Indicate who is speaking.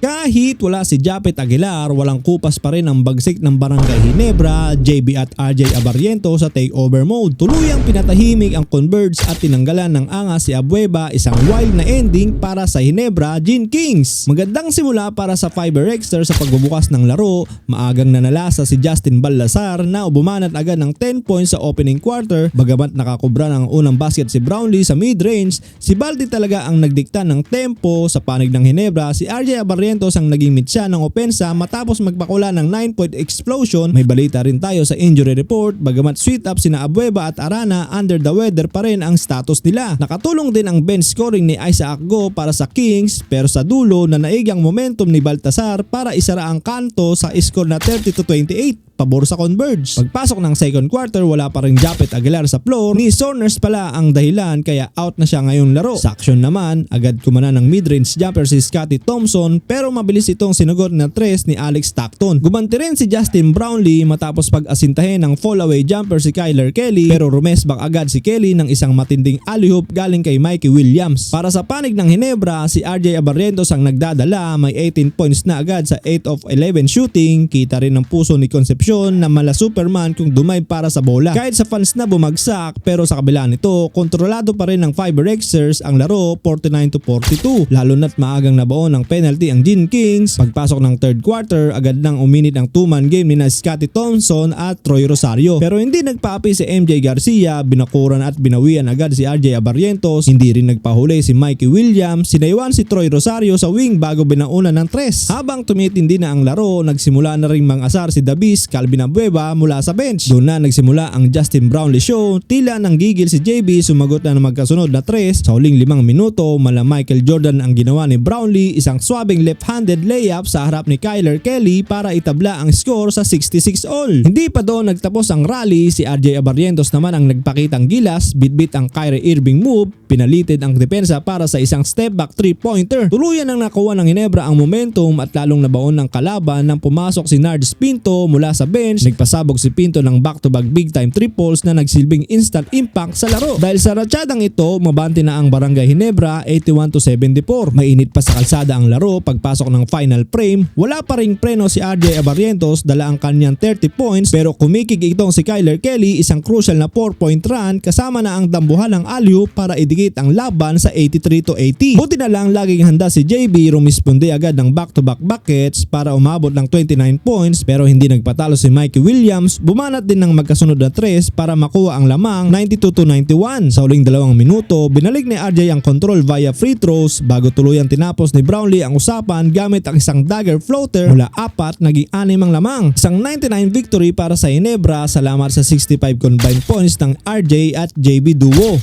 Speaker 1: Kahit wala si Japet Aguilar, walang kupas pa rin ang bagsik ng Barangay Ginebra, JB at RJ Abarriento sa takeover mode. Tuluyang pinatahimik ang Converge at tinanggalan ng angas si Abueva, isang wild na ending para sa Ginebra Gin Kings. Magandang simula para sa Fiber Exter sa pagbubukas ng laro. Maagang nanalasa si Justin Ballasar na bumanat agad ng 10 points sa opening quarter. Bagamat nakakubra ng unang basket si Brownlee sa mid-range, si Baldi talaga ang nagdikta ng tempo. Sa panig ng Ginebra, si RJ Abarrientos ang naging mitsa ng opensa matapos magpakula ng 9-point explosion. May balita rin tayo sa injury report. Bagamat sweet up sina Abueva at Arana, under the weather pa rin ang status nila. Nakatulong din ang bench scoring ni Isaac Go para sa Kings, pero sa dulo nanaig ang momentum ni Baltasar para isara ang kanto sa score na 30-28 pabor sa Converge. Pagpasok ng second quarter, wala pa rin Japet Aguilar sa floor. Ni Saunders pala ang dahilan kaya out na siya ngayong laro. Sa action naman, agad kumana ng mid-range jumper si Scottie Thompson, pero mabilis itong sinugot na tres ni Alex Stockton. Gumanti rin si Justin Brownlee matapos pag-asintahin ng fall-away jumper si Kyler Kelly, pero rumesbak agad si Kelly ng isang matinding alley-oop galing kay Mikey Williams. Para sa panig ng Ginebra, si RJ Abarrientos ang nagdadala. May 18 points na agad sa 8 of 11 shooting. Kita rin ng puso ni Concepcion na mala Superman kung dumay para sa bola. Kahit sa fans na bumagsak, pero sa kabila nito, kontrolado pa rin ng Fiber Xers ang laro 49-42. Lalo na't maagang nabaon ng penalty ang Gin Kings. Pagpasok ng third quarter, agad nang uminit ang two-man game ni Scottie Thompson at Troy Rosario. Pero hindi nagpaapi si MJ Garcia, binakuran at binawian agad si RJ Abarrientos. Hindi rin nagpahuli si Mikey Williams. Sinaywan si Troy Rosario sa wing bago binaunan ng tres. Habang tumitindi na ang laro, nagsimula na ring mang-asar si Davis Calvin Abueva mula sa bench. Doon na nagsimula ang Justin Brownlee show. Tila nang gigil si JB, sumagot na magkasunod na tres. Sa huling 5 minuto, mala Michael Jordan ang ginawa ni Brownlee, isang swabing left-handed layup sa harap ni Kyler Kelly para itabla ang score sa 66 all. Hindi pa doon nagtapos ang rally, si RJ Abarrientos naman ang nagpakitang gilas, bitbit ang Kyrie Irving move, pinalitid ang depensa para sa isang step back 3-pointer. Tuluyan ang nakuha ng Ginebra ang momentum at lalong nabaon ng kalaban nang pumasok si Nardes Pinto mula sa bench. Nagpasabog si Pinto ng back-to-back big-time triples na nagsilbing instant impact sa laro. Dahil sa ratsadang ito, mabanti na ang Barangay Ginebra 81-74. Mainit pa sa kalsada ang laro. Pagpasok ng final frame, wala pa ring preno si RJ Abarrientos, dala ang kanyang 30 points, pero kumikig itong si Kyler Kelly, isang crucial na 4-point run kasama na ang dambuhan ng alley-oop para idikit ang laban sa 83-80. Buti na lang laging handa si JB, rumisponde agad ng back-to-back buckets para umabot ng 29 points, pero hindi nagpatalo si Mikey Williams. Bumanat din ng magkasunod na tres para makuha ang lamang 92-91. Sa huling 2 minuto, binalik ni RJ ang control via free throws bago tuluyang tinapos ni Brownlee ang usapan gamit ang isang dagger floater. Mula 4, naging 6 ang lamang. Isang 99 victory para sa Ginebra. Salamat sa 65 combined points ng RJ at JB duo.